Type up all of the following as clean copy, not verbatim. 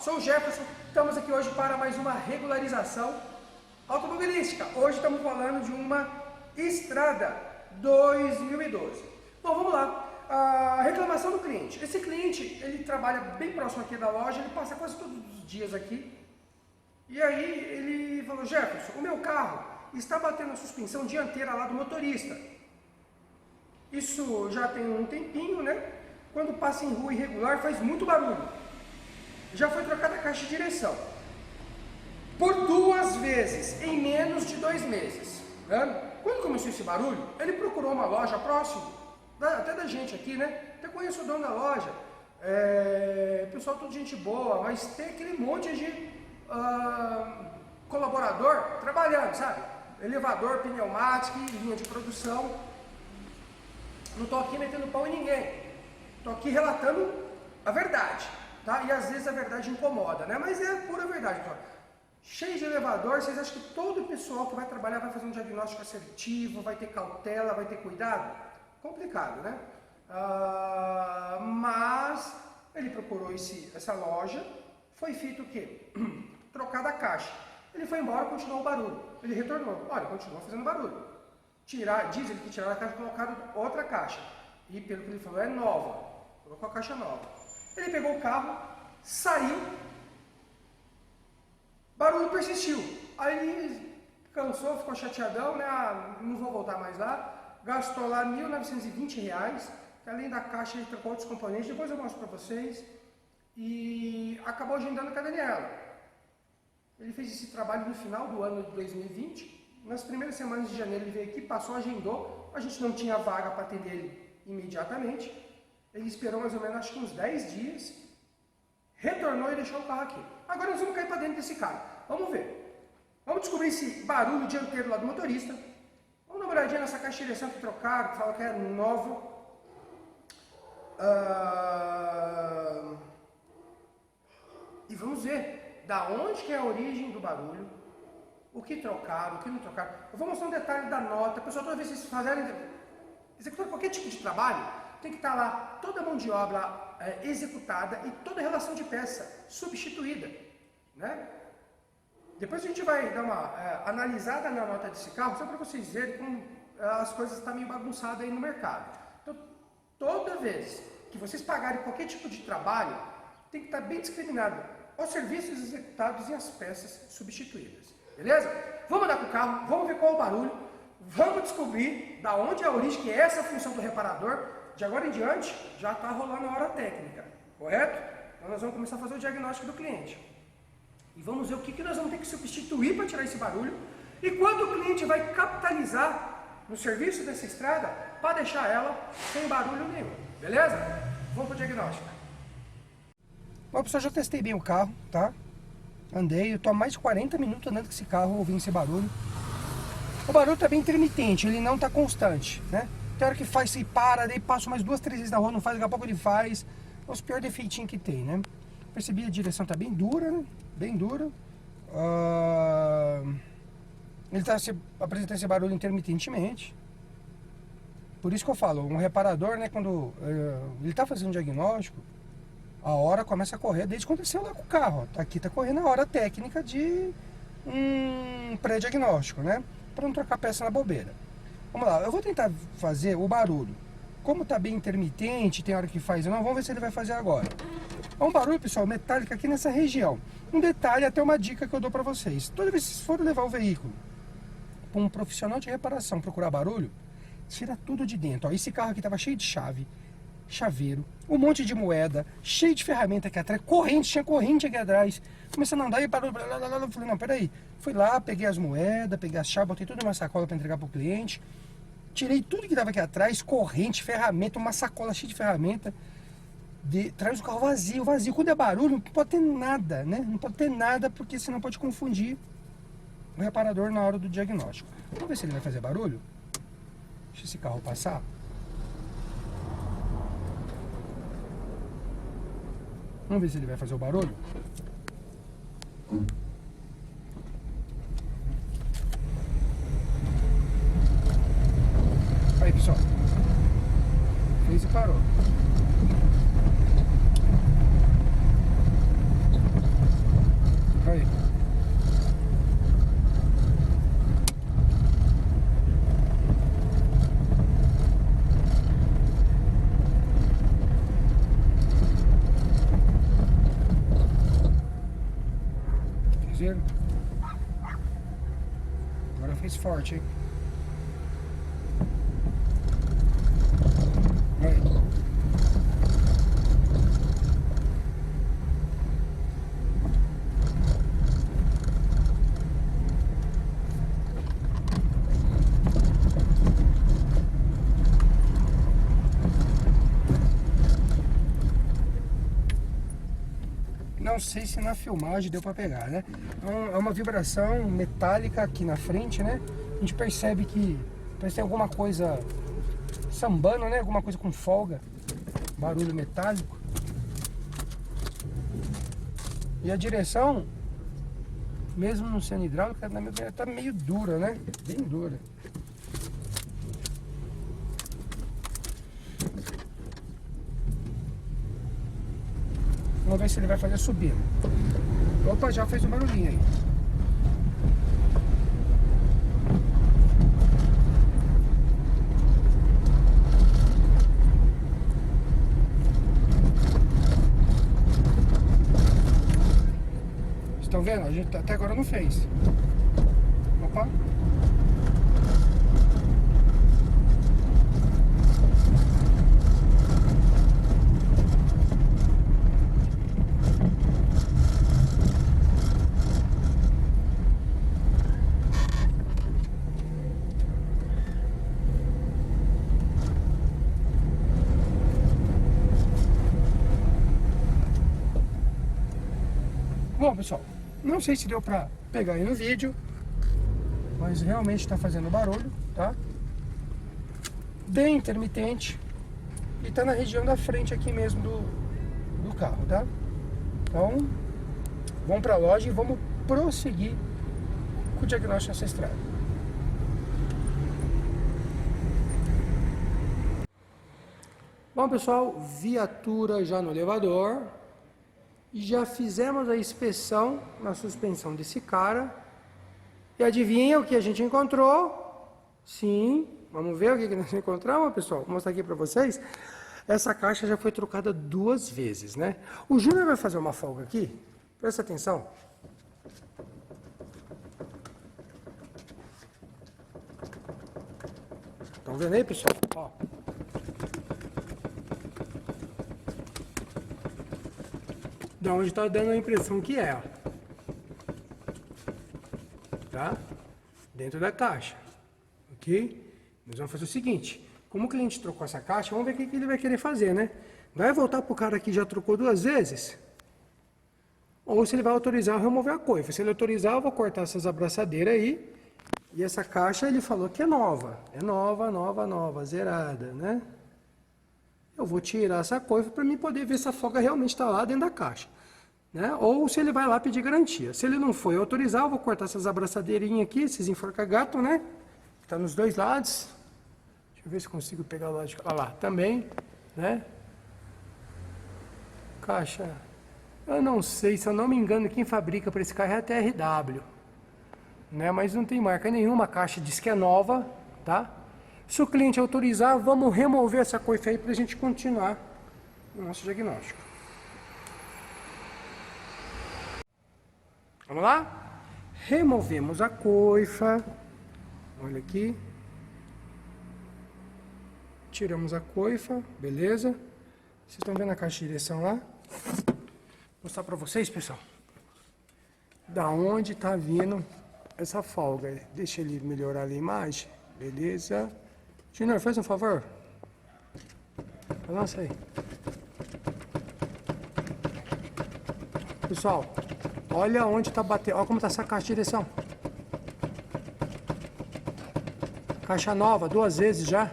sou o Jefferson, estamos aqui hoje para mais uma regularização automobilística. Hoje estamos falando de uma Estrada 2012. Bom, vamos lá. A reclamação do cliente. Esse cliente, ele trabalha bem próximo aqui da loja, ele passa quase todos os dias aqui. E aí ele falou: Jefferson, o meu carro está batendo a suspensão dianteira lá do motorista. Isso já tem um tempinho, né? Quando passa em rua irregular faz muito barulho. Já foi trocada a caixa de direção por 2 vezes em menos de 2 meses. Né? Quando começou esse barulho, ele procurou uma loja próxima, até da gente aqui, né? Até conheço o dono da loja. Pessoal, tudo gente boa, mas tem aquele monte de colaborador trabalhando, sabe? Elevador, pneumático, linha de produção. Não estou aqui metendo pau em ninguém. Estou aqui relatando a verdade, tá? E às vezes a verdade incomoda, né? Mas é a pura verdade. Então, cheio de elevador, vocês acham que todo o pessoal que vai trabalhar vai fazer um diagnóstico assertivo, vai ter cautela, vai ter cuidado? Complicado, né? Mas ele procurou essa loja, foi feito o quê? Trocada a caixa. Ele foi embora, continuou o barulho. Ele retornou. Olha, continua fazendo barulho. Diz ele que tiraram a caixa e colocaram outra caixa. E pelo que ele falou, é nova. Colocou a caixa nova. Ele pegou o carro, saiu, barulho persistiu. Aí ele cansou, ficou chateadão, né? Não vou voltar mais lá. Gastou lá R$ 1.920, que além da caixa ele trocou outros componentes, depois eu mostro para vocês. E acabou agendando com a Daniela. Ele fez esse trabalho no final do ano de 2020. Nas primeiras semanas de janeiro ele veio aqui, passou, agendou. A gente não tinha vaga para atender ele imediatamente. Ele esperou mais ou menos, acho que uns 10 dias, retornou e deixou o carro aqui. Agora nós vamos cair para dentro desse carro. Vamos ver. Vamos descobrir esse barulho dianteiro lá do motorista. Vamos dar uma olhadinha nessa caixa de direção que trocaram, que fala que é nova. E vamos ver da onde que é a origem do barulho, o que trocaram, o que não trocaram. Eu vou mostrar um detalhe da nota. Pessoal, toda vez que vocês fazerem, executar qualquer tipo de trabalho, tem que estar lá toda a mão de obra executada e toda a relação de peça substituída, né? Depois a gente vai dar uma analisada na nota desse carro, só para vocês verem como as coisas estão meio bagunçadas aí no mercado. Então, toda vez que vocês pagarem qualquer tipo de trabalho, tem que estar bem discriminado os serviços executados e as peças substituídas, beleza? Vamos andar com o carro, vamos ver qual é o barulho, vamos descobrir da onde é a origem, que é essa a função do reparador. De agora em diante, já está rolando a hora técnica, correto? Então nós vamos começar a fazer o diagnóstico do cliente. E vamos ver o que nós vamos ter que substituir para tirar esse barulho e quanto o cliente vai capitalizar no serviço dessa estrada para deixar ela sem barulho nenhum, beleza? Vamos para o diagnóstico. Bom, pessoal, já testei bem o carro, tá? Andei, eu estou há mais de 40 minutos andando com esse carro, ouvindo esse barulho. O barulho está bem intermitente, ele não está constante, né? Tem hora que faz e para, daí passa mais 2, 3 vezes na rua, não faz, daqui a pouco ele faz. É os piores defeitinhos que tem, né? Percebi a direção tá bem dura, né? Bem dura. Ele tá apresentando esse barulho intermitentemente. Por isso que eu falo, um reparador, né? Quando ele tá fazendo um diagnóstico, a hora começa a correr desde quando aconteceu lá com o carro. Ó. Aqui tá correndo a hora técnica de um pré-diagnóstico, né? Para não trocar peça na bobeira. Vamos lá, eu vou tentar fazer o barulho. Como está bem intermitente, tem hora que faz ou não, vamos ver se ele vai fazer agora. É um barulho, pessoal, metálico aqui nessa região. Um detalhe, até uma dica que eu dou para vocês. Toda vez que vocês forem levar o veículo para um profissional de reparação procurar barulho, tira tudo de dentro. Ó, esse carro aqui estava cheio de chave, chaveiro, um monte de moeda, cheio de ferramenta aqui atrás, corrente, tinha corrente aqui atrás. Começando a andar e parou, eu falei, não, peraí. Fui lá, peguei as moedas, peguei as chaves, botei tudo numa sacola para entregar para o cliente. Tirei tudo que estava aqui atrás, corrente, ferramenta, uma sacola cheia de ferramenta. Traz o carro vazio, vazio. Quando é barulho, não pode ter nada, né? Não pode ter nada, porque senão pode confundir o reparador na hora do diagnóstico. Vamos ver se ele vai fazer barulho. Deixa esse carro passar. Vamos ver se ele vai fazer o barulho. Aí, pessoal. Fez e parou. Agora fez forte, hein? Olha. Não sei se na filmagem deu pra pegar, né? É uma vibração metálica aqui na frente, né? A gente percebe que parece que tem alguma coisa sambando, né? Alguma coisa com folga. Barulho metálico. E a direção, mesmo não sendo hidráulica, na minha opinião, tá meio dura, né? Bem dura. Vamos ver se ele vai fazer subindo. Opa, já fez um barulhinho aí. Estão vendo? A gente até agora não fez. Opa. Bom, pessoal, não sei se deu pra pegar aí no vídeo, mas realmente está fazendo barulho, tá? Bem intermitente e tá na região da frente aqui mesmo do carro, tá? Então, vamos pra loja e vamos prosseguir com o diagnóstico dessa estrada. Bom, pessoal, viatura já no elevador. E já fizemos a inspeção na suspensão desse cara. E adivinha o que a gente encontrou? Sim, vamos ver o que nós encontramos, pessoal. Vou mostrar aqui para vocês. Essa caixa já foi trocada 2 vezes, né? O Júnior vai fazer uma folga aqui. Presta atenção. Estão vendo aí, pessoal? Ó. Da onde está dando a impressão que é, ó. Tá? Dentro da caixa, ok? Nós vamos fazer o seguinte, como o cliente trocou essa caixa, vamos ver o que ele vai querer fazer, né? Vai voltar pro cara que já trocou 2 vezes, ou se ele vai autorizar remover a coifa. Se ele autorizar, eu vou cortar essas abraçadeiras aí, e essa caixa ele falou que é nova, zerada, né? Eu vou tirar essa coifa para mim poder ver se a folga realmente está lá dentro da caixa, né? Ou se ele vai lá pedir garantia. Se ele não for autorizar, eu vou cortar essas abraçadeirinhas aqui, esses enforca-gato, né? Que tá nos 2 lados. Deixa eu ver se consigo pegar lá. Olha lá, também, né? Caixa. Eu não sei, se eu não me engano, quem fabrica para esse carro é a TRW, né? Mas não tem marca nenhuma, a caixa diz que é nova, tá? Se o cliente autorizar, vamos remover essa coifa aí para a gente continuar o nosso diagnóstico. Vamos lá? Removemos a coifa. Olha aqui. Tiramos a coifa, beleza? Vocês estão vendo a caixa de direção lá? Vou mostrar para vocês, pessoal. Da onde está vindo essa folga. Deixa ele melhorar a imagem. Beleza? Junior, faz um favor. Balança aí. Pessoal, olha onde está batendo. Olha como está essa caixa de direção. Caixa nova, 2 vezes já. O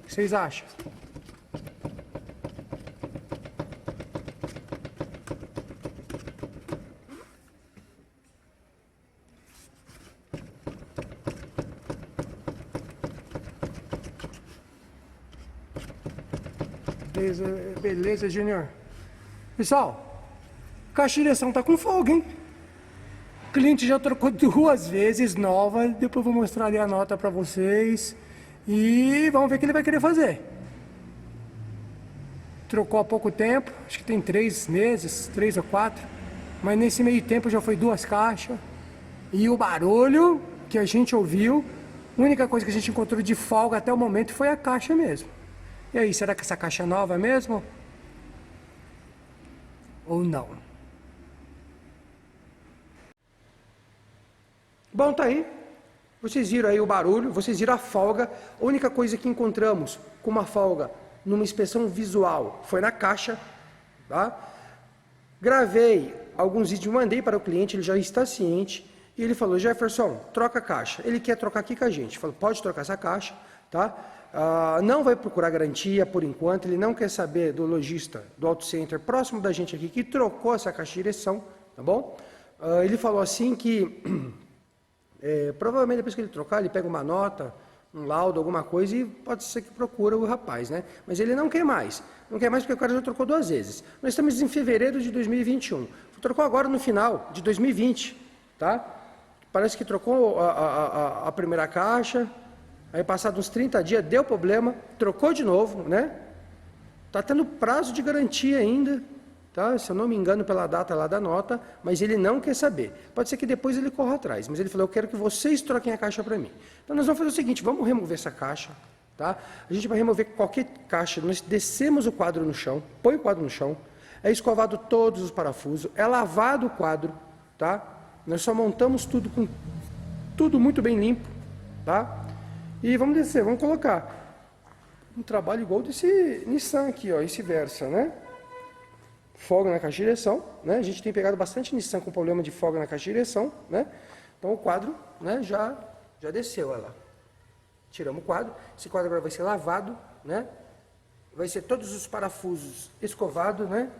que vocês acham? Beleza, Junior. Pessoal, caixa de direção tá com folga, hein? O cliente já trocou 2 vezes, nova. Depois eu vou mostrar ali a nota pra vocês. E vamos ver o que ele vai querer fazer. trocou há pouco tempo, acho que tem 3 meses, 3 ou 4. Mas nesse meio tempo já foi 2 caixas. E o barulho que a gente ouviu, a única coisa que a gente encontrou de folga até o momento foi a caixa mesmo. E aí, será que essa caixa é nova mesmo? Ou não? Bom, tá aí. Vocês viram aí o barulho, vocês viram a folga. A única coisa que encontramos com uma folga numa inspeção visual foi na caixa, tá? Gravei alguns vídeos, mandei para o cliente, ele já está ciente. E ele falou, Jefferson, troca a caixa. Ele quer trocar aqui com a gente. Falou, pode trocar essa caixa, tá? Não vai procurar garantia por enquanto, ele não quer saber do lojista do Auto Center próximo da gente aqui, que trocou essa caixa de direção, tá bom? Ele falou assim que, provavelmente depois que ele trocar, ele pega uma nota, um laudo, alguma coisa, e pode ser que procura o rapaz, né? Mas ele não quer mais. Não quer mais porque o cara já trocou 2 vezes. Nós estamos em fevereiro de 2021. Trocou agora no final de 2020, tá? Parece que trocou a primeira caixa, aí passados uns 30 dias deu problema, trocou de novo, né? Tá tendo prazo de garantia ainda, tá? Se eu não me engano pela data lá da nota, mas ele não quer saber. Pode ser que depois ele corra atrás, mas ele falou, eu quero que vocês troquem a caixa para mim. Então nós vamos fazer o seguinte, vamos remover essa caixa, tá? A gente vai remover qualquer caixa, nós descemos o quadro no chão, põe o quadro no chão, é escovado todos os parafusos, é lavado o quadro, tá? Nós só montamos tudo com tudo muito bem limpo, tá? E vamos descer, vamos colocar um trabalho igual desse Nissan aqui, ó, esse Versa, né? Folga na caixa de direção, né? A gente tem pegado bastante Nissan com problema de folga na caixa de direção, né? Então o quadro, né, já desceu, olha lá. Tiramos o quadro, esse quadro agora vai ser lavado, né? Vai ser todos os parafusos escovados, né?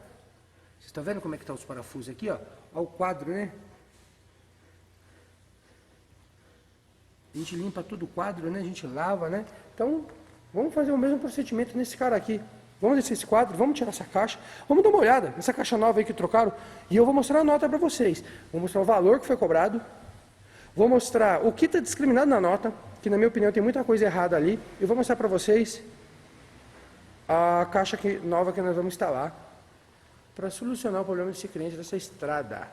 Vocês estão vendo como é que tá os parafusos aqui, ó? Olha o quadro, né? A gente limpa todo o quadro, né? A gente lava, né? Então, vamos fazer o mesmo procedimento nesse cara aqui. Vamos descer esse quadro, vamos tirar essa caixa. Vamos dar uma olhada nessa caixa nova aí que trocaram. E eu vou mostrar a nota para vocês. Vou mostrar o valor que foi cobrado. Vou mostrar o que está discriminado na nota, que na minha opinião tem muita coisa errada ali. E vou mostrar para vocês a caixa nova que nós vamos instalar para solucionar o problema desse cliente dessa estrada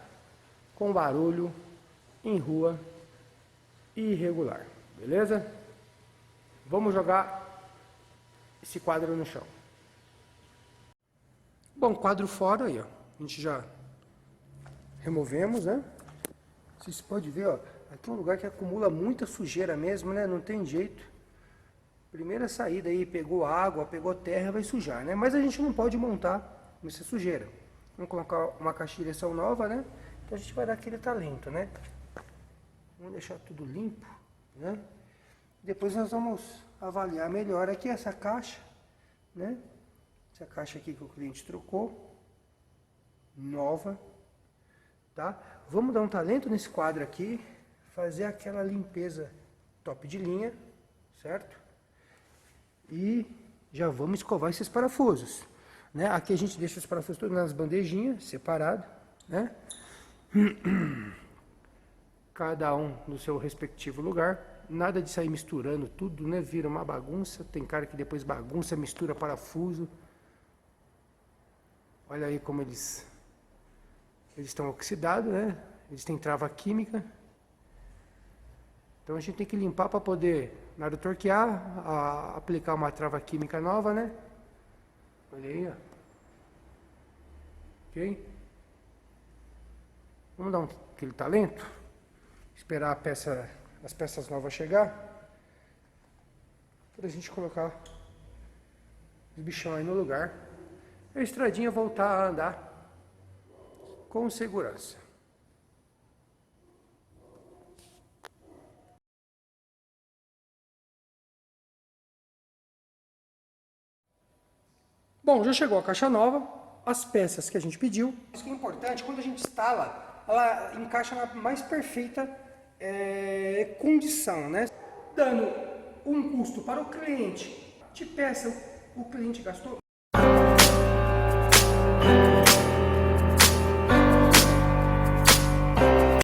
com barulho em rua irregular, beleza? Vamos jogar esse quadro no chão. Bom, quadro fora aí, ó. A gente já removemos, né? Vocês podem ver, ó. Aqui é um lugar que acumula muita sujeira mesmo, né? Não tem jeito. Primeira saída aí, pegou água, pegou terra, vai sujar, né? Mas a gente não pode montar nessa sujeira. Vamos colocar uma caixa de direção nova, né? Então a gente vai dar aquele talento, né? Vamos deixar tudo limpo, né? Depois nós vamos avaliar melhor aqui essa caixa, né? Essa caixa aqui que o cliente trocou, nova, tá? Vamos dar um talento nesse quadro aqui, fazer aquela limpeza top de linha, certo? E já vamos escovar esses parafusos, né? Aqui a gente deixa os parafusos todos nas bandejinhas, separado, né? Cada um no seu respectivo lugar, nada de sair misturando tudo, né? Vira uma bagunça, tem cara que depois bagunça, mistura parafuso. Olha aí como eles estão oxidados, né? Eles têm trava química. Então a gente tem que limpar para poder, na hora de torquear, aplicar uma trava química nova, né? Olha aí, ó. Ok? Vamos dar aquele talento? Esperar as peças novas chegar, para a gente colocar os bichão aí no lugar, e a estradinha voltar a andar com segurança. Bom, já chegou a caixa nova, as peças que a gente pediu. Isso que é importante, quando a gente instala, ela encaixa na mais perfeita condição, né? Dando um custo para o cliente de peça, o cliente gastou